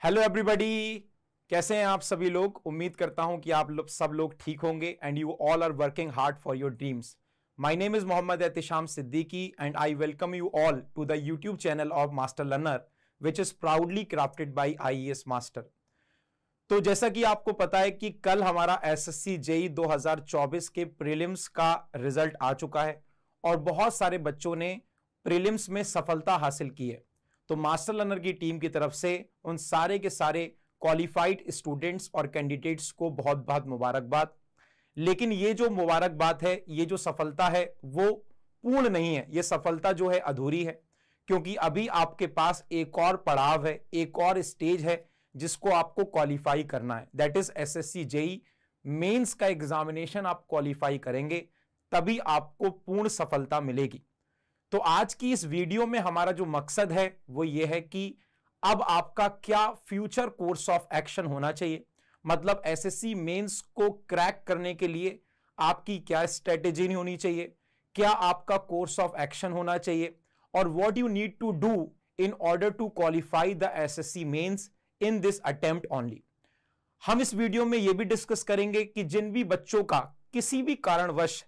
Hello everybody, कैसे हैं आप सभी लोग। उम्मीद करता हूं कि आप लोग सब लोग ठीक होंगे and you all are working hard for your dreams. My name is Mohammad Ehtisham Siddiqui and I welcome you all to the YouTube channel of Master Learner which is proudly crafted by IAS Master. तो जैसा कि आपको पता है कि कल हमारा SSC JE 2024 के प्रीलिम्स का रिजल्ट आ चुका है और बहुत सारे बच्चों ने प्रीलिम्स में सफलता हासिल की है। तो मास्टर लर्नर की टीम की तरफ से उन सारे के सारे क्वालिफाइड स्टूडेंट्स और कैंडिडेट्स को बहुत बहुत मुबारकबाद। लेकिन ये जो मुबारकबाद है, ये जो सफलता है वो पूर्ण नहीं है, ये सफलता जो है अधूरी है, क्योंकि अभी आपके पास एक और पड़ाव है, एक और स्टेज है जिसको आपको क्वालिफाई करना है। That is SSC JE mains का एग्जामिनेशन आप क्वालिफाई करेंगे तभी आपको पूर्ण सफलता मिलेगी। तो आज की इस वीडियो में हमारा जो मकसद है वो ये है कि अब आपका क्या फ्यूचर कोर्स ऑफ एक्शन होना चाहिए, मतलब एसएससी मेंस को क्रैक करने के लिए आपकी क्या स्ट्रेटेजी होनी चाहिए, क्या आपका कोर्स ऑफ एक्शन होना चाहिए और what you need to do in order to qualify the SSC mains in this attempt only. हम इस वीडियो में यह भी डिस्कस करेंगे कि जिन भी बच्चों का किसी भी कारणवश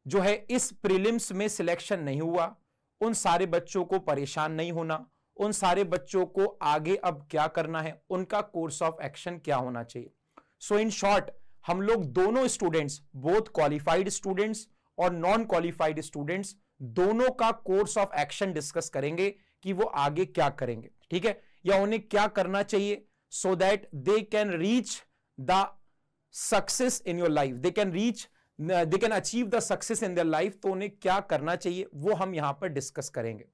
जो है इस प्रीलिम्स में सिलेक्शन नहीं हुआ, उन सारे बच्चों को परेशान नहीं होना, उन सारे बच्चों को आगे अब क्या करना है, उनका कोर्स ऑफ एक्शन क्या होना चाहिए। सो इन शॉर्ट हम लोग दोनों स्टूडेंट्स, बोथ क्वालिफाइड स्टूडेंट्स और नॉन क्वालिफाइड स्टूडेंट्स, दोनों का कोर्स ऑफ एक्शन डिस्कस करेंगे कि वो आगे क्या करेंगे, ठीक है, या उन्हें क्या करना चाहिए so that they can reach the success in your life, they can achieve the success in their life. तो उन्हें क्या करना चाहिए वो हम यहां पर डिस्कस करेंगे।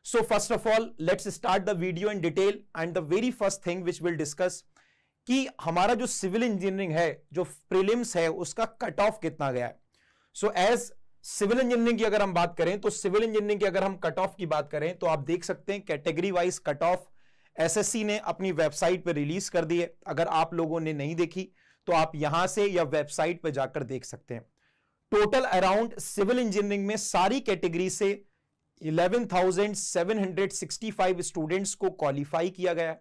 So first of all let's start the video in detail and the very first thing which will discuss कि हमारा जो सिविल इंजीनियरिंग है, जो प्रीलिम्स है, उसका कट ऑफ कितना गया है। सो एज सिविल इंजीनियरिंग की अगर हम बात करें तो सिविल इंजीनियरिंग की अगर हम कट ऑफ की बात करें तो आप देख सकते हैं category wise cut off SSC ने अपनी वेबसाइट पर रिलीज कर दी है। अगर आप लोगों ने नहीं देखी तो आप यहां से या वेबसाइट पर जाकर देख सकते हैं। टोटल अराउंड सिविल इंजीनियरिंग में सारी कैटेगरी से 11,765 स्टूडेंट्स को क्वालिफाई किया गया।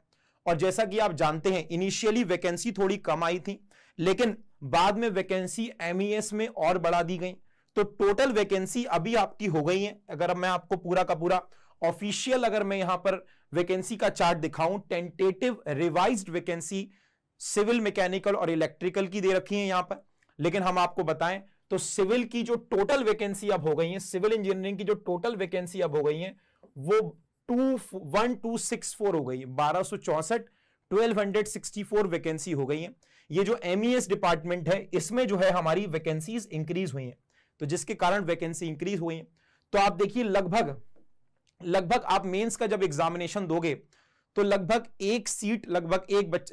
और जैसा कि आप जानते हैं इनिशियली वैकेंसी थोड़ी कम आई थी, लेकिन बाद में वैकेंसी एमईएस में और बढ़ा दी गई। तो टोटल वैकेंसी अभी आपकी हो गई है, अगर मैं आपको पूरा का पूरा ऑफिशियल अगर मैं यहां पर वैकेंसी का चार्ट दिखाऊं, tentative revised vacancy civil, mechanical और इलेक्ट्रिकल की दे रखी है यहां पर। लेकिन हम आपको बताएं तो सिविल की जो टोटल वैकेंसी अब हो गई है, सिविल इंजीनियरिंग की जो टोटल वैकेंसी अब हो गई है वो 1264 हो गई है, 1264 1264 वैकेंसी हो गई है। ये जो एमईएस डिपार्टमेंट है इसमें जो है हमारी वैकेंसीज इंक्रीज हुई हैं, तो जिसके कारण वैकेंसी इंक्रीज हुई है। तो आप देखिए लगभग आप मेंस का जब एग्जामिनेशन दोगे तो लगभग एक सीट, लगभग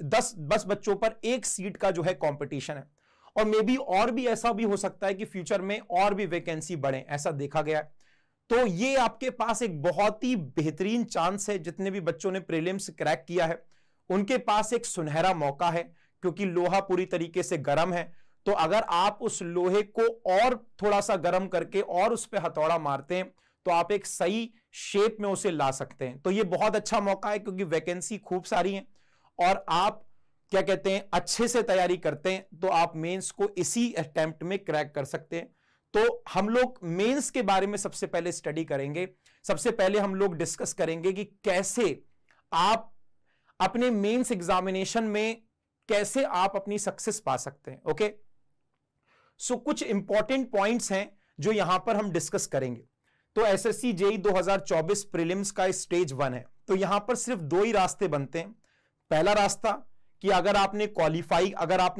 10 बच्चों पर एक सीट का जो है कंपटीशन है। और मे बी और भी ऐसा भी हो सकता है कि फ्यूचर में और भी वैकेंसी बढ़े, ऐसा देखा गया है। तो ये आपके पास एक बहुत ही बेहतरीन चांस है, जितने भी बच्चों ने प्रीलिम्स क्रैक किया है उनके पास एक सुनहरा मौका है, क्योंकि लोहा पूरी तरीके से गर्म है। तो अगर आप उस लोहे को और थोड़ा सा गर्म करके और उस पर हथौड़ा मारते हैं तो आप एक सही शेप में उसे ला सकते हैं। तो ये बहुत अच्छा मौका है, क्योंकि वैकेंसी खूब सारी है और आप क्या कहते हैं अच्छे से तैयारी करते हैं तो आप मेंस को इसी अटेम्प्ट में क्रैक कर सकते हैं। तो हम लोग मेंस के बारे में सबसे पहले स्टडी करेंगे। सबसे पहले हम लोग डिस्कस करेंगे कि कैसे आप अपने मेंस एग्जामिनेशन में कैसे आप अपनी सक्सेस पा सकते हैं। ओके, सो कुछ इंपॉर्टेंट पॉइंट्स हैं जो यहां पर हम डिस्कस करेंगे। तो एसएससी जेई 2024 प्रीलिम्स का स्टेज 1 है, तो यहां पर सिर्फ दो ही रास्ते बनते हैं। पहला रास्ता कि अगर आपने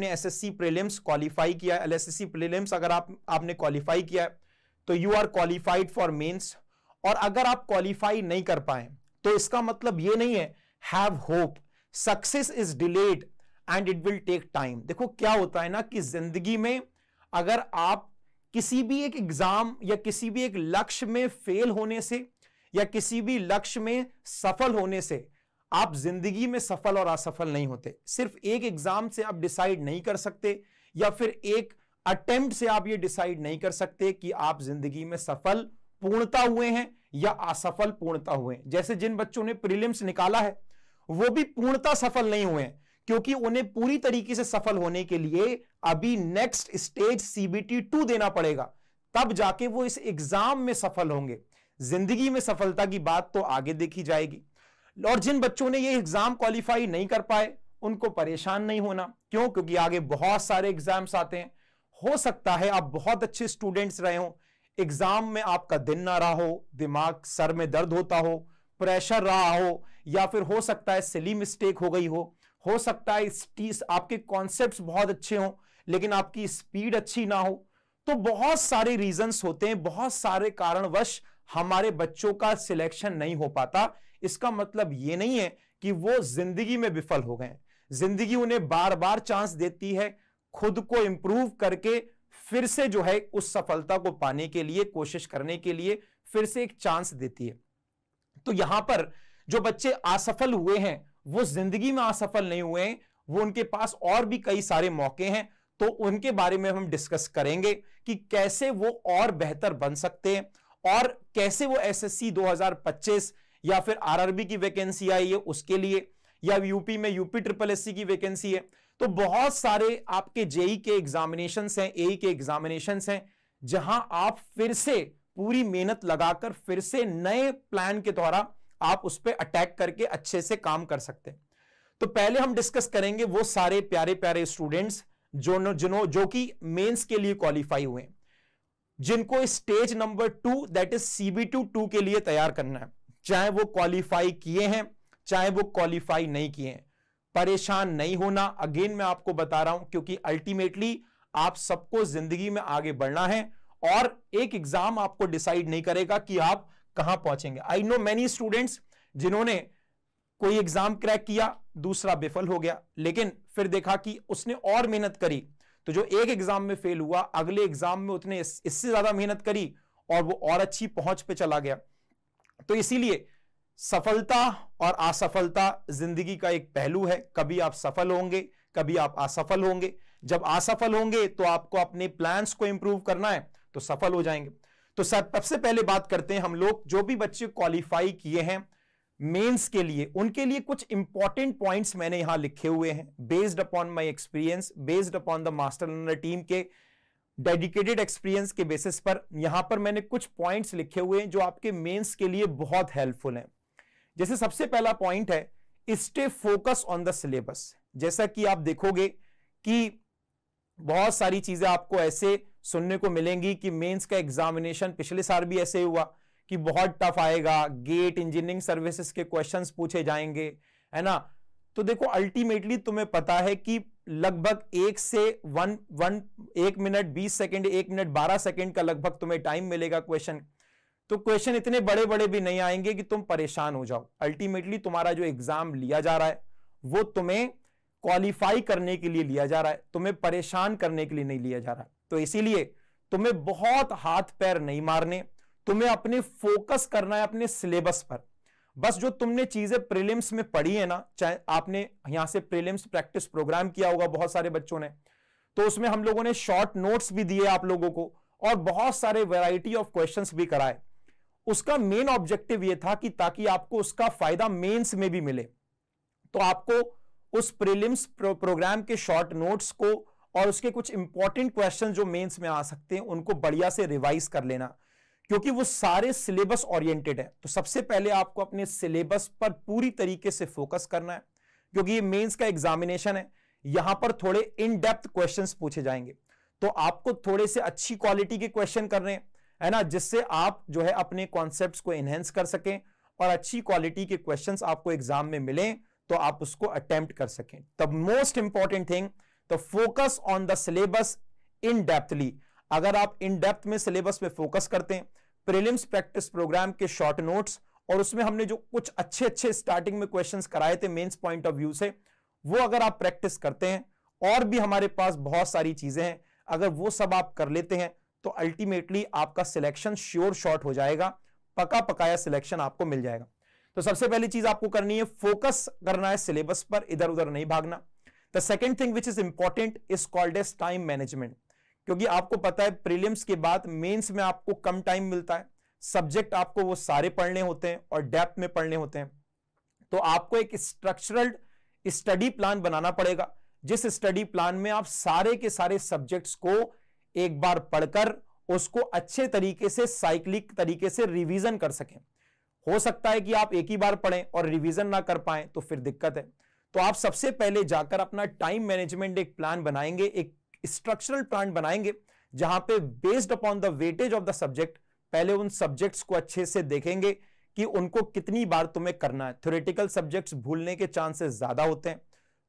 एसएससी प्रीलिम्स क्वालिफाई किया है, एसएससी प्रीलिम्स अगर आपने क्वालिफाई किया है तो you are qualified for mains. और अगर आप क्वालिफाई नहीं कर पाए तो इसका मतलब यह नहीं है have hope, success is delayed and it will take time. देखो क्या होता है ना कि जिंदगी में अगर आप किसी भी एक एग्जाम या किसी भी एक लक्ष्य में फेल होने से या किसी भी लक्ष्य में सफल होने से आप जिंदगी में सफल और असफल नहीं होते। सिर्फ एक एग्जाम से आप डिसाइड नहीं कर सकते या फिर एक अटेम्प्ट से आप ये डिसाइड नहीं कर सकते कि आप जिंदगी में सफल पूर्णता हुए हैं या असफल पूर्णता हुए हैं। जैसे जिन बच्चों ने प्रीलिम्स निकाला है वो भी पूर्णतः सफल नहीं हुए, क्योंकि उन्हें पूरी तरीके से सफल होने के लिए अभी नेक्स्ट स्टेज CBT 2 देना पड़ेगा, तब जाके वो इस एग्जाम में सफल होंगे। जिंदगी में सफलता की बात तो आगे देखी जाएगी। और जिन बच्चों ने ये एग्जाम क्वालिफाई नहीं कर पाए, उनको परेशान नहीं होना। क्यों? क्योंकि आगे बहुत सारे एग्जाम्स आते हैं। हो सकता है आप बहुत अच्छे स्टूडेंट्स रहे हो, एग्जाम में आपका दिन ना रहा हो, दिमाग सर में दर्द होता हो, प्रेशर रहा हो, या फिर हो सकता है सिली मिस्टेक हो गई हो सकता है आपके कॉन्सेप्ट्स बहुत अच्छे हो लेकिन आपकी स्पीड अच्छी ना हो। तो बहुत सारे रीजंस होते हैं, बहुत सारे कारणवश हमारे बच्चों का सिलेक्शन नहीं हो पाता। इसका मतलब यह नहीं है कि वो जिंदगी में विफल हो गए। जिंदगी उन्हें बार बार चांस देती है, खुद को इंप्रूव करके फिर से जो है उस सफलता को पाने के लिए, कोशिश करने के लिए फिर से एक चांस देती है। तो यहां पर जो बच्चे असफल हुए हैं वो जिंदगी में असफल नहीं हुए हैं, वो उनके पास और भी कई सारे मौके हैं। तो उनके बारे में हम डिस्कस करेंगे कि कैसे वो और बेहतर बन सकते हैं और कैसे वो SSC 2025 या फिर RRB की वैकेंसी आई है उसके लिए, या यूपी में UP SSC की वैकेंसी है। तो बहुत सारे आपके JEE के एग्जामिनेशंस हैं, AE के एग्जामिनेशंस हैं, जहां आप फिर से पूरी मेहनत लगाकर फिर से नए प्लान के द्वारा आप उस पर अटैक करके अच्छे से काम कर सकते हैं। तो पहले हम डिस्कस करेंगे वो सारे प्यारे प्यारे स्टूडेंट्स जो कि मेंस के लिए क्वालिफाई हुए, जिनको stage number 2 that is CBT 2 के लिए तैयार करना है। चाहे वो क्वालिफाई किए हैं, चाहे वो क्वालिफाई नहीं किए हैं, परेशान नहीं होना। अगेन मैं आपको बता रहा हूं, क्योंकि अल्टीमेटली आप सबको जिंदगी में आगे बढ़ना है और एक एग्जाम आपको डिसाइड नहीं करेगा कि आप कहां पहुंचेंगे। आई नो मेनी स्टूडेंट्स जिन्होंने कोई एग्जाम क्रैक किया, दूसरा विफल हो गया, लेकिन फिर देखा कि उसने और मेहनत करी, तो जो एक एग्जाम में फेल हुआ, अगले एग्जाम में उसने इससे ज्यादा मेहनत करी और वो और अच्छी पहुंच पे चला गया। तो इसीलिए सफलता और असफलता जिंदगी का एक पहलू है। कभी आप सफल होंगे, कभी आप असफल होंगे। जब असफल होंगे तो आपको अपने प्लान्स को इंप्रूव करना है, तो सफल हो जाएंगे। तो सबसे पहले बात करते हैं हम लोग, जो भी बच्चे क्वालिफाई किए हैं मेंस के लिए, उनके लिए कुछ इंपॉर्टेंट पॉइंट्स मैंने यहां लिखे हुए हैं, based upon my experience, based upon the Master learner team के डेडिकेटेड एक्सपीरियंस के बेसिस पर यहां पर मैंने कुछ पॉइंट्स लिखे हुए हैं जो आपके मेंस के लिए बहुत हेल्पफुल हैं। जैसे सबसे पहला पॉइंट है, stay focus on the syllabus. जैसा कि आप देखोगे कि बहुत सारी चीजें आपको ऐसे सुनने को मिलेंगी कि मेंस का एग्जामिनेशन पिछले साल भी ऐसे हुआ कि बहुत टफ आएगा, गेट इंजीनियरिंग सर्विसेज के क्वेश्चंस पूछे जाएंगे, है ना। तो देखो अल्टीमेटली तुम्हें पता है कि लगभग 1 मिनट 20 सेकंड, 1 मिनट 12 सेकंड का लगभग तुम्हें टाइम मिलेगा क्वेश्चन। तो क्वेश्चन इतने बड़े बड़े भी नहीं आएंगे कि तुम परेशान हो जाओ। अल्टीमेटली तुम्हारा जो एग्जाम लिया जा रहा है वो तुम्हें क्वालिफाई करने के लिए लिया जा रहा है, तुम्हें परेशान करने के लिए नहीं लिया जा रहा। तो इसीलिए तुम्हें बहुत हाथ पैर नहीं मारने, तुम्हें अपने फोकस करना है अपने सिलेबस पर। बस जो तुमने चीजें प्रीलिम्स में पढ़ी है ना, चाहे आपने यहां से प्रीलिम्स प्रैक्टिस प्रोग्राम किया होगा बहुत सारे बच्चों ने, तो उसमें हम लोगों ने शॉर्ट नोट्स भी दिए आप लोगों को और बहुत सारे वैरायटी ऑफ क्वेश्चंस भी कराए। उसका मेन ऑब्जेक्टिव यह था कि ताकि आपको उसका फायदा मेंस में भी मिले, तो आपको उस प्रीलिम्स प्रोग्राम के शॉर्ट नोट्स को और उसके कुछ इंपॉर्टेंट क्वेश्चन जो मेंस में आ सकते हैं उनको बढ़िया से रिवाइज कर लेना, क्योंकि वो सारे सिलेबस ओरिएंटेड है। तो सबसे पहले आपको अपने सिलेबस पर पूरी तरीके से फोकस करना है, क्योंकि ये मेंस का एग्जामिनेशन है, यहां पर थोड़े इन डेप्थ क्वेश्चंस पूछे जाएंगे। तो आपको थोड़े से अच्छी क्वालिटी के क्वेश्चन करने हैं, है ना, जिससे आप जो है अपने कॉन्सेप्ट्स को एनहेंस कर सकें और अच्छी क्वालिटी के क्वेश्चंस आपको एग्जाम में मिलें तो आप उसको अटेम्प्ट कर सकें। The most important thing, the focus on the syllabus in डेप्थली। अगर आप इन डेप्थ में सिलेबस पे फोकस करते हैं, प्रीलिम्स प्रैक्टिस प्रोग्राम के शॉर्ट नोट्स और उसमें हमने जो कुछ अच्छे अच्छे स्टार्टिंग में क्वेश्चंस कराए थे मेंस पॉइंट ऑफ व्यू से, वो अगर आप प्रैक्टिस करते हैं, और भी हमारे पास बहुत सारी चीजें हैं, अगर वो सब आप कर लेते हैं तो अल्टीमेटली आपका सिलेक्शन श्योर शॉर्ट हो जाएगा, पका पकाया सिलेक्शन आपको मिल जाएगा। तो सबसे पहली चीज आपको करनी है, फोकस करना है सिलेबस पर, इधर उधर नहीं भागना। The second thing which is important is called as time management, क्योंकि आपको पता है प्रीलिम्स के बाद मेंस में आपको कम टाइम मिलता है, सब्जेक्ट आपको वो सारे पढ़ने होते हैं और डेप्थ में पढ़ने होते हैं। तो आपको एक स्ट्रक्चरल स्टडी प्लान बनाना पड़ेगा, जिस स्टडी प्लान में आप सारे के सारे सब्जेक्ट्स को एक बार पढ़कर उसको अच्छे तरीके से साइक्लिक तरीके से रिवीजन कर सकें। हो सकता है कि आप एक ही बार पढ़ें और रिवीजन ना कर पाएं, तो फिर दिक्कत है। तो आप सबसे पहले जाकर अपना टाइम मैनेजमेंट एक प्लान बनाएंगे, एक स्ट्रक्चरल प्लान बनाएंगे, जहां पे based upon the weightage of the subject पहले उन सब्जेक्ट्स को अच्छे से देखेंगे कि उनको कितनी बार तुम्हें करना है। थ्योरेटिकल सब्जेक्ट्स भूलने के चांसेस ज्यादा होते हैं,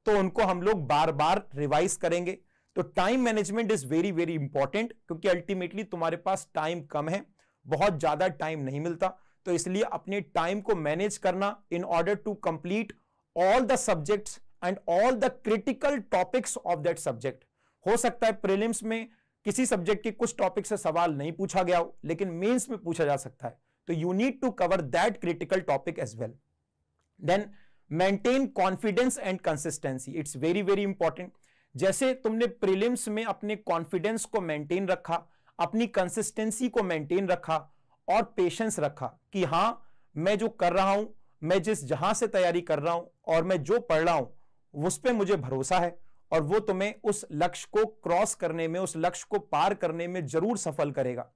तो उनको हम लोग बार बार रिवाइज करेंगे। तो time management is very very important, क्योंकि अल्टीमेटली तुम्हारे पास टाइम कम है, बहुत ज्यादा टाइम नहीं मिलता। तो इसलिए अपने टाइम को मैनेज करना in order to complete all the subjects and all the critical topics of that subject. हो सकता है प्रीलिम्स में किसी सब्जेक्ट के कुछ टॉपिक से सवाल नहीं पूछा गया हो, लेकिन मेंस में पूछा जा सकता है। तो you need to cover that critical topic as well. Then maintain confidence and consistency, it's very very important. जैसे तुमने प्रीलिम्स में अपने कॉन्फिडेंस को मेंटेन रखा, अपनी कंसिस्टेंसी को मेंटेन रखा और पेशेंस रखा कि हां मैं जो कर रहा हूं, मैं जिस जहां से तैयारी कर रहा हूं और मैं जो पढ़ रहा हूं उस पर मुझे भरोसा है, और वो तुम्हें उस लक्ष्य को क्रॉस करने में, उस लक्ष्य को पार करने में जरूर सफल करेगा।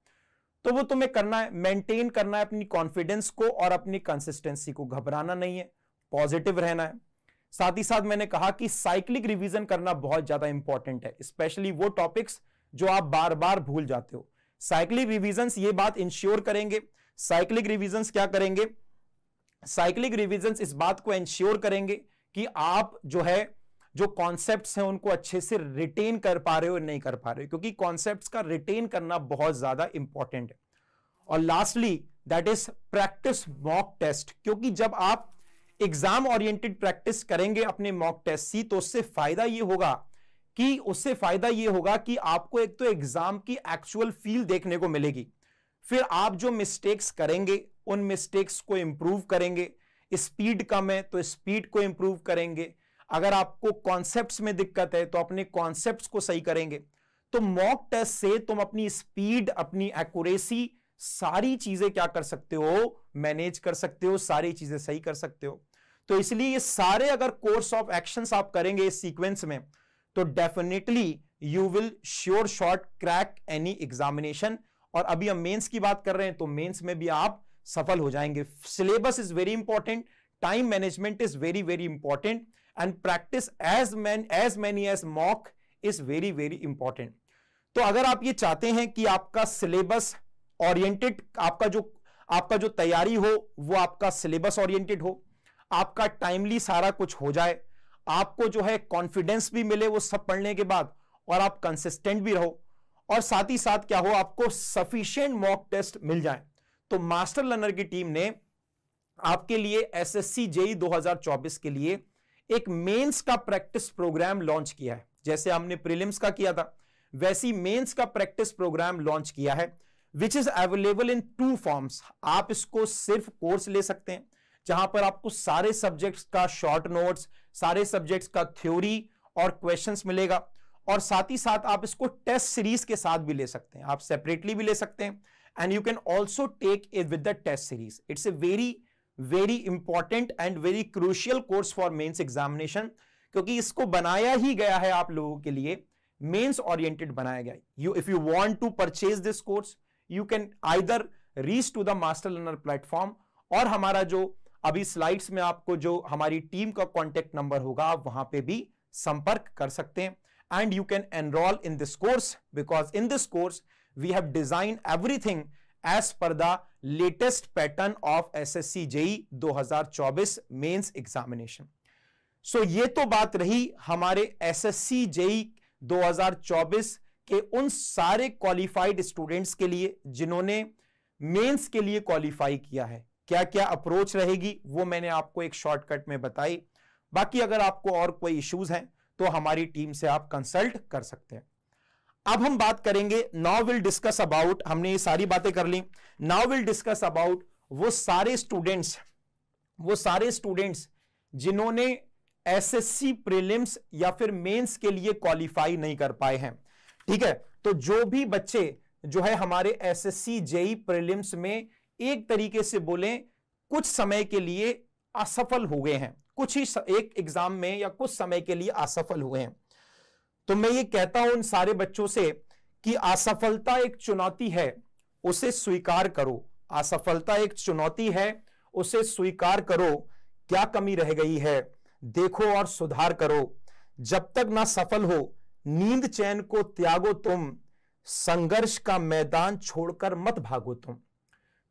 तो वो तुम्हें करना है, मेंटेन करना है अपनी कॉन्फिडेंस को और अपनी कंसिस्टेंसी को। घबराना नहीं है, पॉजिटिव रहना है। साथ ही साथ मैंने कहा कि साइक्लिक रिवीजन करना बहुत ज्यादा इंपॉर्टेंट है, स्पेशली वो टॉपिक्स जो आप बार बार भूल जाते हो। साइक्लिक रिवीजन्स ये बात इंश्योर करेंगे, साइक्लिक रिवीजन्स क्या करेंगे, साइक्लिक रिवीजन्स इस बात को इंश्योर करेंगे कि आप जो कॉन्सेप्ट्स हैं उनको अच्छे से रिटेन कर पा रहे हो, नहीं कर पा रहे हो, क्योंकि कॉन्सेप्ट्स का रिटेन करना बहुत ज्यादा इंपॉर्टेंट है। और lastly that is practice mock test, क्योंकि जब आप एग्जाम ओरिएंटेड प्रैक्टिस करेंगे अपने मॉक टेस्ट से, तो उससे फायदा ये होगा कि आपको एक तो एग्जाम की एक्चुअल फील देखने को मिलेगी, फिर आप जो मिस्टेक्स करेंगे उन मिस्टेक्स को इंप्रूव करेंगे। स्पीड कम है तो स्पीड को इंप्रूव करेंगे, अगर आपको कॉन्सेप्ट्स में दिक्कत है तो अपने कॉन्सेप्ट्स को सही करेंगे। तो मॉक टेस्ट से तुम अपनी स्पीड, अपनी एक्यूरेसी, सारी चीजें क्या कर सकते हो, मैनेज कर सकते हो, सारी चीजें सही कर सकते हो। तो इसलिए ये सारे अगर कोर्स ऑफ एक्शंस आप करेंगे इस सीक्वेंस में, तो definitely you will sure short crack any examination. और अभी हम मेंस की बात कर रहे हैं, तो मेंस में भी आप सफल हो जाएंगे। Syllabus is very important, time management is very very important, and practice as many as mock is very very important. तो अगर आप ये चाहते हैं कि आपका सिलेबस ओरिएंटेड, आपका जो तैयारी हो वो आपका सिलेबस ओरिएंटेड हो, आपका टाइमली सारा कुछ हो जाए, आपको जो है कॉन्फिडेंस भी मिले वो सब पढ़ने के बाद, और आप कंसिस्टेंट भी रहो, और साथ ही साथ क्या हो, आपको सफिशिएंट मॉक टेस्ट मिल जाए, तो मास्टर लर्नर की टीम ने आपके लिए एसएससी जेईई 2024 के लिए एक मेंस का प्रैक्टिस प्रोग्राम लॉन्च किया है। जैसे हमने प्रीलिम्स का किया था, वैसी मेंस का प्रैक्टिस प्रोग्राम लॉन्च किया है, which is available in 2 forms. आप इसको सिर्फ कोर्स ले सकते हैं, जहां पर आपको सारे सब्जेक्ट्स का शॉर्ट नोट्स, सारे सब्जेक्ट्स का थ्योरी और क्वेश्चंस मिलेगा, और साथ ही साथ आप इसको टेस्ट सीरीज के साथ भी ले सकते हैं, आप सेपरेटली भी ले सकते हैं, and you can also take it with the test series. It's a very important and very crucial course for mains examination, क्योंकि इसको बनाया ही गया है आप लोगों के लिए, मेंस ओरिएंटेड बनाया गया। If you want to purchase this course, you can either reach to the Master Learner platform, और हमारा जो अभी स्लाइड्स में आपको जो हमारी टीम का कॉन्टेक्ट नंबर होगा, आप वहां पे भी संपर्क कर सकते हैं, and you can enroll in this course, because in this course we have design everything as per the latest pattern of SSC JEE 2024 mains examination. So ये तो बात रही हमारे एसएससी जेईई 2024 के उन सारे क्वालिफाइड स्टूडेंट्स के लिए जिन्होंने मेंस के लिए क्वालिफाई किया है। क्या क्या अप्रोच रहेगी वो मैंने आपको एक शॉर्टकट में बताई। बाकी अगर आपको और कोई इश्यूज हैं तो हमारी टीम से आप कंसल्ट कर सकते हैं। अब हम बात करेंगे, नाउ विल डिस्कस अबाउट, हमने ये सारी बातें कर ली, नाउ विल डिस्कस अबाउट वो सारे स्टूडेंट्स जिन्होंने एसएससी प्रीलिम्स या फिर मेंस के लिए क्वालिफाई नहीं कर पाए हैं। ठीक है, तो जो भी बच्चे जो है हमारे एसएससी जेईई प्रीलिम्स में एक तरीके से बोलें कुछ समय के लिए असफल हो गए हैं, कुछ ही एक एग्जाम में या कुछ समय के लिए असफल हुए हैं, तो मैं ये कहता हूं उन सारे बच्चों से कि असफलता एक चुनौती है, उसे स्वीकार करो। असफलता एक चुनौती है, उसे स्वीकार करो। क्या कमी रह गई है देखो और सुधार करो। जब तक ना सफल हो नींद चैन को त्यागो तुम, संघर्ष का मैदान छोड़कर मत भागो तुम।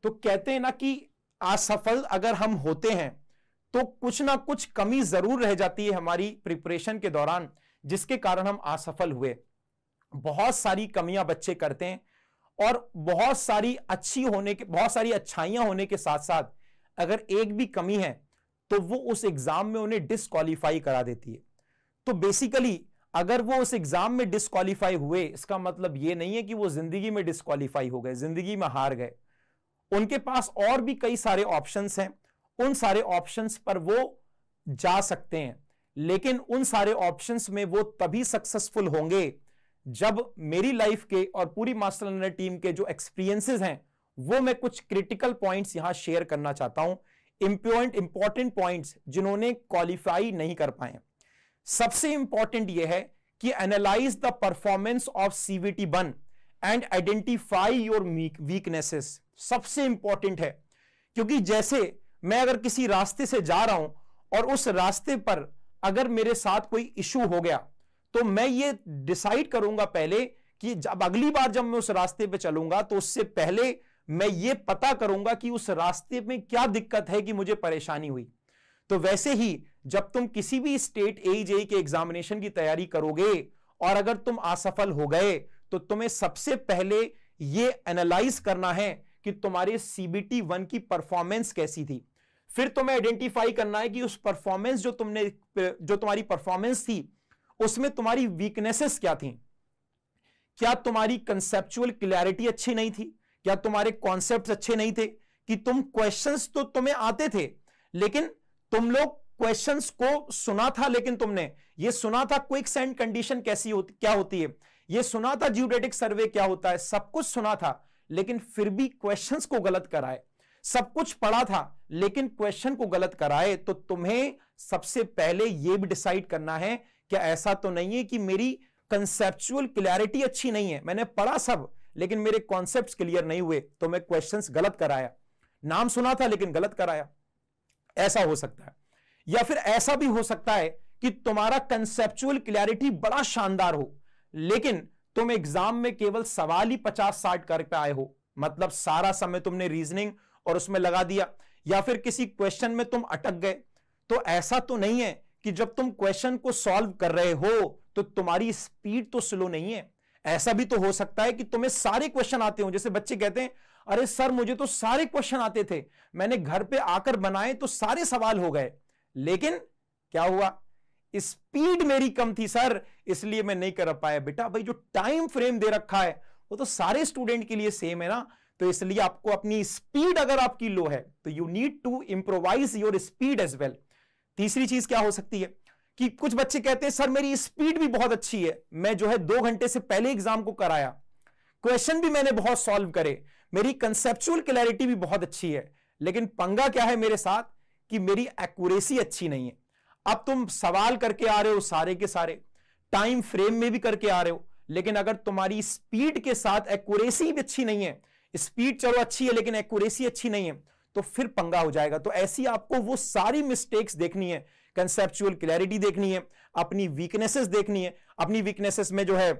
तो कहते हैं ना कि असफल अगर हम होते हैं तो कुछ ना कुछ कमी जरूर रह जाती है हमारी प्रिपरेशन के दौरान, जिसके कारण हम असफल हुए। बहुत सारी कमियां बच्चे करते हैं और बहुत सारी अच्छाइयां होने के साथ साथ अगर एक भी कमी है तो वो उस एग्जाम में उन्हें डिस्क्वालीफाई करा देती है। तो बेसिकली अगर वो उस एग्जाम में डिस्क्वालीफाई हुए, इसका मतलब ये नहीं है कि वो जिंदगी में डिस्क्वालीफाई हो गए, जिंदगी में हार गए। उनके पास और भी कई सारे ऑप्शंस हैं, उन सारे ऑप्शंस पर वो जा सकते हैं, लेकिन उन सारे ऑप्शंस में वो तभी सक्सेसफुल होंगे जब मेरी लाइफ के और पूरी मास्टर लर्नर टीम के जो एक्सपीरियंसेस हैं वो मैं कुछ क्रिटिकल पॉइंट्स यहां शेयर करना चाहता हूं, इंपॉर्टेंट पॉइंट्स जिन्होंने क्वालिफाई नहीं कर पाए। सबसे इंपॉर्टेंट यह है कि analyse the performance of CVT 1 and identify your weaknesses. सबसे इंपॉर्टेंट है, क्योंकि जैसे मैं अगर किसी रास्ते से जा रहा हूं और उस रास्ते पर अगर मेरे साथ कोई इशू हो गया तो मैं ये डिसाइड करूंगा पहले कि जब अगली बार जब मैं उस रास्ते पे चलूंगा तो उससे पहले मैं ये पता करूंगा कि उस रास्ते में क्या दिक्कत है कि मुझे परेशानी हुई। तो वैसे ही जब तुम किसी भी स्टेट AEJE के एग्जामिनेशन की तैयारी करोगे और अगर तुम असफल हो गए तो तुम्हें सबसे पहले ये एनालाइज करना है कि तुम्हारे CBT 1 की परफॉर्मेंस कैसी थी। फिर तुम्हें आइडेंटिफाई करना है कि उस परफॉर्मेंस जो तुम्हारी परफॉर्मेंस थी उसमें तुम्हारी वीकनेसेस क्या थी। क्या तुम्हारी कंसेप्चुअल क्लैरिटी अच्छी नहीं थी? क्या तुम्हारे कॉन्सेप्ट्स अच्छे नहीं थे? कि तुम क्वेश्चंस तो तुम्हें आते थे लेकिन तुम लोग क्वेश्चंस को सुना था, लेकिन तुमने ये सुना था क्विकसैंड कंडीशन क्या होती है, ये सुना था जियोडेटिक सर्वे क्या होता है, सब कुछ सुना था लेकिन फिर भी क्वेश्चंस को गलत कराए। सब कुछ पढ़ा था लेकिन क्वेश्चन को गलत कराए। तो तुम्हें सबसे पहले यह भी डिसाइड करना है क्या ऐसा तो नहीं है कि मेरी कंसेप्चुअल क्लैरिटी अच्छी नहीं है, मैंने पढ़ा सब लेकिन मेरे कॉन्सेप्ट्स क्लियर नहीं हुए तो मैं क्वेश्चंस गलत कराया, नाम सुना था लेकिन गलत कराया। ऐसा हो सकता है। या फिर ऐसा भी हो सकता है कि तुम्हारा कंसेप्चुअल क्लैरिटी बड़ा शानदार हो लेकिन तुम एग्जाम में केवल सवाल ही 50-60 करके आए हो, मतलब सारा समय तुमने रीजनिंग और उसमें लगा दिया, या फिर किसी क्वेश्चन में तुम अटक गए। तो ऐसा तो नहीं है कि जब तुम क्वेश्चन को सॉल्व कर रहे हो तो तुम्हारी स्पीड तो स्लो नहीं है। ऐसा भी तो हो सकता है कि तुम्हें सारे क्वेश्चन आते हो, जैसे बच्चे कहते हैं अरे सर मुझे तो सारे क्वेश्चन आते थे, मैंने घर पे आकर बनाए तो सारे सवाल हो गए, लेकिन क्या हुआ, स्पीड मेरी कम थी सर इसलिए मैं नहीं कर पाया। बेटा भाई जो टाइम फ्रेम दे रखा है वो तो सारे स्टूडेंट के लिए सेम है ना, तो इसलिए आपको अपनी स्पीड अगर आपकी लो है तो you need to improvise your speed as well. तीसरी चीज क्या हो सकती है कि कुछ बच्चे कहते हैं सर मेरी स्पीड भी बहुत अच्छी है, मैं जो है 2 घंटे से पहले एग्जाम को कराया, क्वेश्चन भी मैंने बहुत सॉल्व करे, मेरी कंसेप्चुअल क्लैरिटी भी बहुत अच्छी है, लेकिन पंगा क्या है मेरे साथ कि मेरी एक्यूरेसी अच्छी नहीं है। अब तुम सवाल करके आ रहे हो सारे के सारे, टाइम फ्रेम में भी करके आ रहे हो, लेकिन अगर तुम्हारी स्पीड के साथ एक्यूरेसी भी अच्छी नहीं है, स्पीड चलो अच्छी है लेकिन एक्यूरेसी अच्छी नहीं है, तो फिर पंगा हो जाएगा। तो ऐसी आपको वो सारी मिस्टेक्स देखनी है, कंसेप्चुअल क्लैरिटी देखनी है, अपनी वीकनेसेस देखनी है, अपनी वीकनेसेस में जो है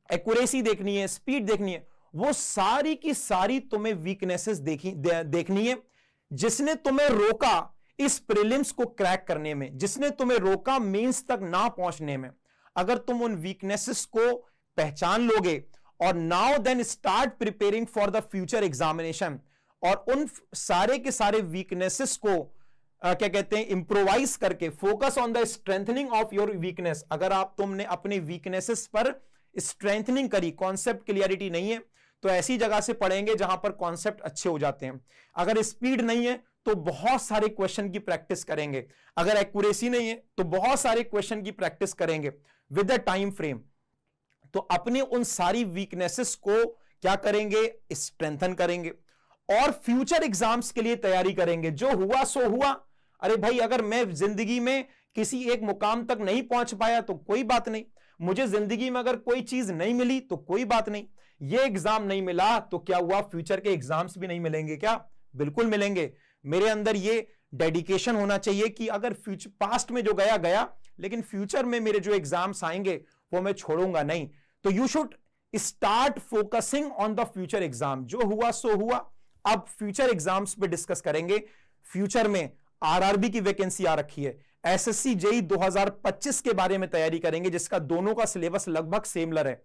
एक्यूरेसी देखनी है, स्पीड देखनी है, वो सारी की सारी तुम्हें वीकनेसेस देखनी है जिसने तुम्हें रोका इस प्रीलिम्स को क्रैक करने में, जिसने तुम्हें रोका मेंस तक ना पहुंचने में। अगर तुम उन वीकनेसेस को पहचान लोगे और now then start preparing for the future examination, और उन सारे के सारे वीकनेसेस को क्या कहते हैं इंप्रोवाइज करके focus on the strengthening of your weakness. अगर तुमने अपने वीकनेसेस पर स्ट्रेंथनिंग करी, कॉन्सेप्ट क्लियरिटी नहीं है तो ऐसी जगह से पढ़ेंगे जहां पर कॉन्सेप्ट अच्छे हो जाते हैं। अगर स्पीड नहीं है तो बहुत सारे क्वेश्चन की प्रैक्टिस करेंगे, अगर एक्यूरेसी नहीं है तो बहुत सारे क्वेश्चन की प्रैक्टिस करेंगे विद द टाइम फ्रेम। तो अपने उन सारी वीकनेसेस को क्या करेंगे, स्ट्रेंथन करेंगे और फ्यूचर एग्जाम्स के लिए तैयारी करेंगे। जो हुआ सो हुआ, अरे भाई, अगर मैं जिंदगी में किसी एक मुकाम तक नहीं पहुंच पाया तो कोई बात नहीं, मुझे जिंदगी में अगर कोई चीज नहीं मिली तो कोई बात नहीं, ये एग्जाम नहीं मिला तो क्या हुआ, फ्यूचर के एग्जाम्स भी नहीं मिलेंगे क्या? बिल्कुल मिलेंगे। मेरे अंदर ये डेडिकेशन होना चाहिए कि अगर फ्यूचर पास्ट में जो गया गया, लेकिन फ्यूचर में मेरे जो एग्जाम्स आएंगे वो मैं छोड़ूंगा नहीं। तो you should start focusing on the future exam. जो हुआ सो हुआ, अब फ्यूचर एग्जाम्स पे डिस्कस करेंगे। फ्यूचर में आरआरबी की वैकेंसी आ रखी है, एसएससी जेई 2025 के बारे में तैयारी करेंगे, जिसका दोनों का सिलेबस लगभग सेमलर है,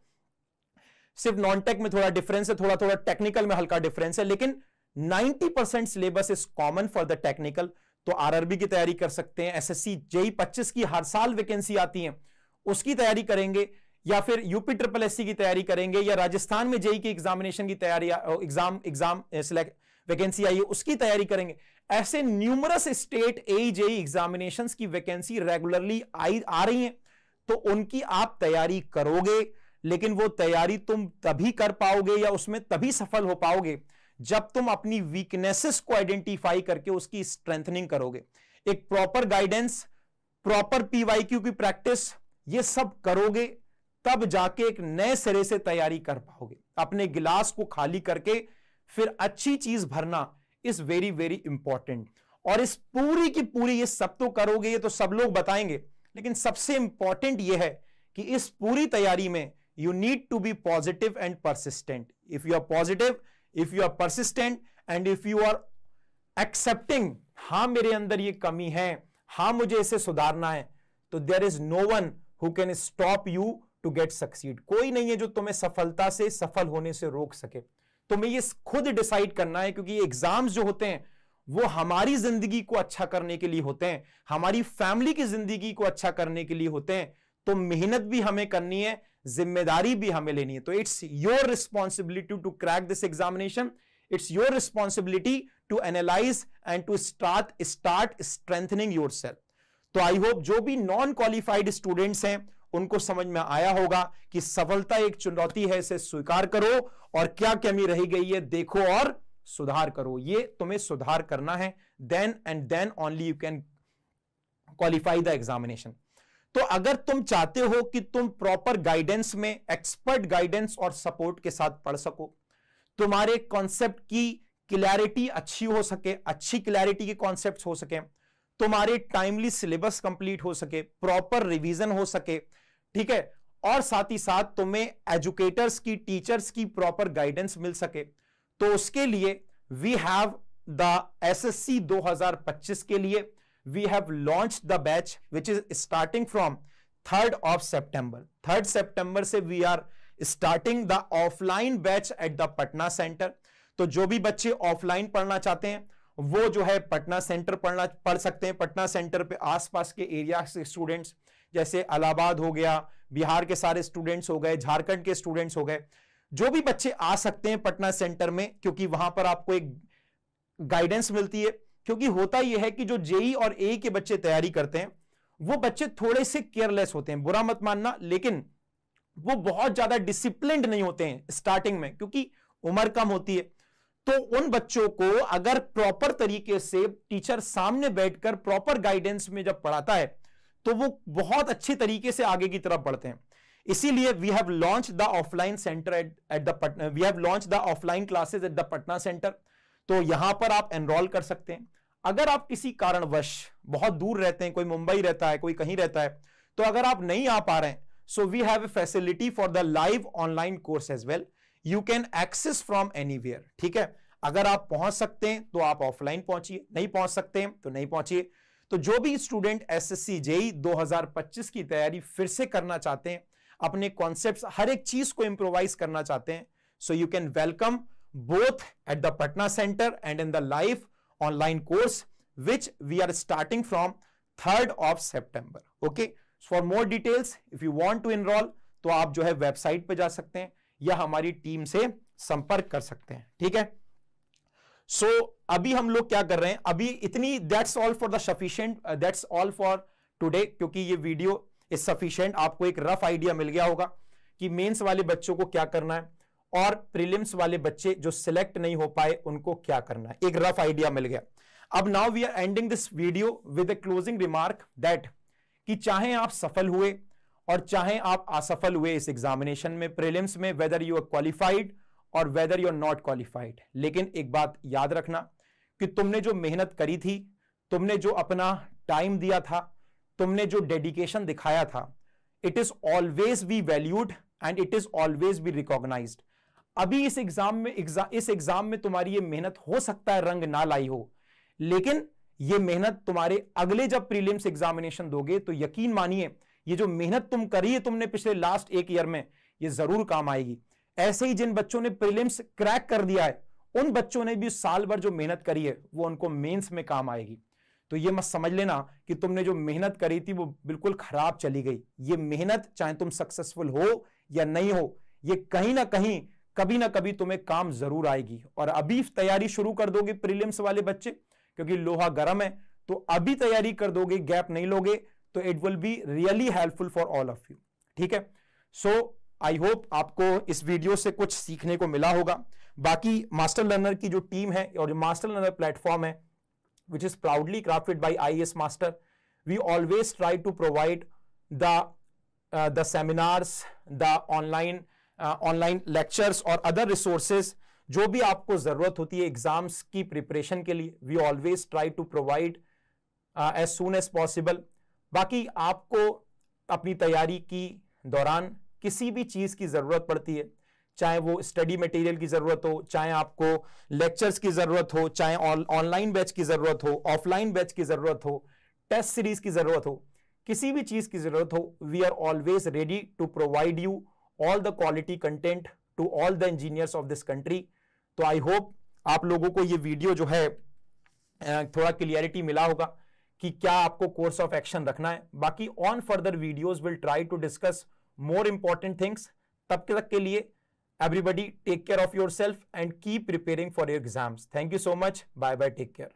सिर्फ नॉन टेक में थोड़ा डिफरेंस है, थोड़ा थोड़ा टेक्निकल में हल्का डिफरेंस है, लेकिन 90% syllabus is common for the technical. तो आरआरबी की तैयारी कर सकते हैं, एसएससी जेई 25 की हर साल वैकेंसी आती है उसकी तैयारी करेंगे, या फिर यूपी ट्रिपल एससी की तैयारी करेंगे, या राजस्थान में जेई की एग्जामिनेशन की तैयारी, एग्जाम सिलेक्ट वैकेंसी आई है उसकी तैयारी करेंगे। ऐसे न्यूमरस स्टेट जेई एग्जामिनेशंस की वैकेंसी रेगुलरली आ रही हैं, तो उनकी आप तैयारी करोगे, लेकिन वो तैयारी तुम तभी कर पाओगे या उसमें तभी सफल हो पाओगे जब तुम अपनी वीकनेसेस को आइडेंटिफाई करके उसकी स्ट्रेंथनिंग करोगे। एक प्रॉपर गाइडेंस, प्रॉपर पीवाईक्यू की प्रैक्टिस, ये सब करोगे तब जाके एक नए सिरे से तैयारी कर पाओगे। अपने गिलास को खाली करके फिर अच्छी चीज भरना इज वेरी वेरी इंपॉर्टेंट। और इस पूरी की पूरी, ये सब तो करोगे, ये तो सब लोग बताएंगे, लेकिन सबसे इंपॉर्टेंट ये है कि इस पूरी तैयारी में you need to be positive and persistent. If you are positive, if you are persistent and if you are accepting, हाँ मेरे अंदर ये कमी है, हाँ मुझे इसे सुधारना है, तो there is no one who can stop you to get succeed. कोई नहीं है जो तुम्हें सफलता से, सफल होने से रोक सके। तुम्हें ये खुद डिसाइड करना है, क्योंकि एग्जाम्स जो होते हैं वो हमारी जिंदगी को अच्छा करने के लिए होते हैं, हमारी फैमिली की जिंदगी को अच्छा करने के लिए होते हैं। तो मेहनत भी हमें करनी है, जिम्मेदारी भी हमें लेनी है। तो it's your responsibility to crack this examination, it's your responsibility to analyse and to start strengthening yourself. तो आई होप जो भी नॉन क्वालिफाइड स्टूडेंट्स हैं उनको समझ में आया होगा कि सफलता एक चुनौती है, इसे स्वीकार करो और क्या कमी रही गई है देखो और सुधार करो। ये तुम्हें सुधार करना है, then and then only you can qualify the examination. तो अगर तुम चाहते हो कि तुम प्रॉपर गाइडेंस में, एक्सपर्ट गाइडेंस और सपोर्ट के साथ पढ़ सको, तुम्हारे कॉन्सेप्ट की क्लैरिटी अच्छी हो सके, अच्छी क्लैरिटी के कॉन्सेप्ट्स हो सके, तुम्हारे टाइमली सिलेबस कंप्लीट हो सके, प्रॉपर रिवीजन हो सके, ठीक है, और साथ ही साथ तुम्हें एजुकेटर्स की, टीचर्स की प्रॉपर गाइडेंस मिल सके, तो उसके लिए वी हैव द एसएससी 2025 के लिए we have launched the batch which is starting from 3rd of September. 3rd September से we are starting the offline batch at the Patna Center. तो जो भी बच्चे ऑफलाइन पढ़ना चाहते हैं वो जो है पटना सेंटर पढ़ सकते हैं। पटना सेंटर पे आसपास के एरिया से स्टूडेंट्स, जैसे इलाहाबाद हो गया, बिहार के सारे स्टूडेंट्स हो गए, झारखंड के स्टूडेंट्स हो गए, जो भी बच्चे आ सकते हैं पटना सेंटर में, क्योंकि वहां पर आपको एक गाइडेंस मिलती है। क्योंकि होता यह है कि जो जेई और ए के बच्चे तैयारी करते हैं वो बच्चे थोड़े से केयरलेस होते हैं, बुरा मत मानना, लेकिन वो बहुत ज्यादा डिसिप्लिन्ड नहीं होते हैं स्टार्टिंग में, क्योंकि उम्र कम होती है। तो उन बच्चों को अगर प्रॉपर तरीके से टीचर सामने बैठकर प्रॉपर गाइडेंस में जब पढ़ाता है तो वो बहुत अच्छे तरीके से आगे की तरफ बढ़ते हैं। इसीलिए we have launch the offline centre at the we have launch the offline classes at the Patna centre. तो यहां पर आप एनरोल कर सकते हैं। अगर आप किसी कारणवश बहुत दूर रहते हैं, कोई मुंबई रहता है, कोई कहीं रहता है, तो अगर आप नहीं आ पा रहे हैं, so we have a facility for the live online course as well, you can access from anywhere. ठीक है, अगर आप पहुंच सकते हैं तो आप ऑफलाइन पहुंचिए, नहीं पहुंच सकते हैं तो नहीं पहुंचिए। तो जो भी स्टूडेंट एसएससी जेई 2025 की तैयारी फिर से करना चाहते हैं, अपने कॉन्सेप्ट्स हर एक चीज को इंप्रोवाइज करना चाहते हैं, so you can welcome both at the Patna Center and in the live online course which we are starting from 3rd of September. Okay, for more details if you want to enroll तो आप जो है website पे जा सकते हैं या हमारी टीम से संपर्क कर सकते हैं। ठीक है, सो अभी हम लोग क्या कर रहे हैं, अभी इतनी, that's all for the sufficient, that's all for today, क्योंकि ये वीडियो is sufficient। आपको एक रफ आइडिया मिल गया होगा कि मेंस वाले बच्चों को क्या करना है और प्रीलिम्स वाले बच्चे जो सिलेक्ट नहीं हो पाए उनको क्या करना है, एक रफ आइडिया मिल गया। अब now we are ending this video with a closing remark that कि चाहे आप सफल हुए और चाहे आप असफल हुए इस एग्जामिनेशन में, प्रीलिम्स में, वेदर यू आर क्वालिफाइड और whether you are not qualified, लेकिन एक बात याद रखना कि तुमने जो मेहनत करी थी, तुमने जो अपना टाइम दिया था, तुमने जो डेडिकेशन दिखाया था, it is always be valued and it is always be recognised. अभी इस एग्जाम में तुम्हारी ये मेहनत हो सकता है रंग ना लाई हो, लेकिन ये मेहनत तुम्हारे अगले जब प्रीलिम्स एग्जामिनेशन दोगे तो यकीन मानिए ये जो मेहनत तुम करी है तुमने पिछले लास्ट एक ईयर में, ये जरूर काम आएगी। ऐसे ही जिन बच्चों ने प्रीलिम्स क्रैक कर दिया है, उन बच्चों ने भी साल भर जो मेहनत करी है वो उनको मेंस में काम आएगी। तो ये मत समझ लेना कि तुमने जो मेहनत करी थी वो बिल्कुल खराब चली गई। ये मेहनत चाहे तुम सक्सेसफुल हो या नहीं हो, ये कहीं ना कहीं कभी ना कभी तुम्हें काम जरूर आएगी। और अभी तैयारी शुरू कर दोगे प्रीलिम्स वाले बच्चे, क्योंकि लोहा गर्म है, तो अभी तैयारी कर दोगे, गैप नहीं लोगे, तो it will be really helpful for all of you. ठीक है, सो आई होप आपको इस वीडियो से कुछ सीखने को मिला होगा। बाकी मास्टर लर्नर की जो टीम है और जो मास्टर लर्नर प्लेटफॉर्म है, which is proudly crafted by IAS Master, we always try to provide the seminars, the online lectures और other resources जो भी आपको जरूरत होती है एग्जाम्स की प्रिपरेशन के लिए, we always try to provide as soon as possible। बाकी आपको अपनी तैयारी की दौरान किसी भी चीज की जरूरत पड़ती है, चाहे वो स्टडी मटेरियल की जरूरत हो, चाहे आपको लेक्चर्स की जरूरत हो, चाहे ऑनलाइन बैच की जरूरत हो, ऑफलाइन बैच की जरूरत हो, टेस्ट सीरीज की जरूरत हो, किसी भी चीज की जरूरत हो, we are always ready to provide you all the quality content to all the engineers of this country. तो आई होप आप लोगों को ये वीडियो जो है थोड़ा क्लियरिटी मिला होगा कि क्या आपको कोर्स ऑफ एक्शन रखना है। बाकी on further videos will try to discuss more important things। तब तक के लिए everybody take care of yourself and keep preparing for your exams। Thank you so much। Bye bye, take care।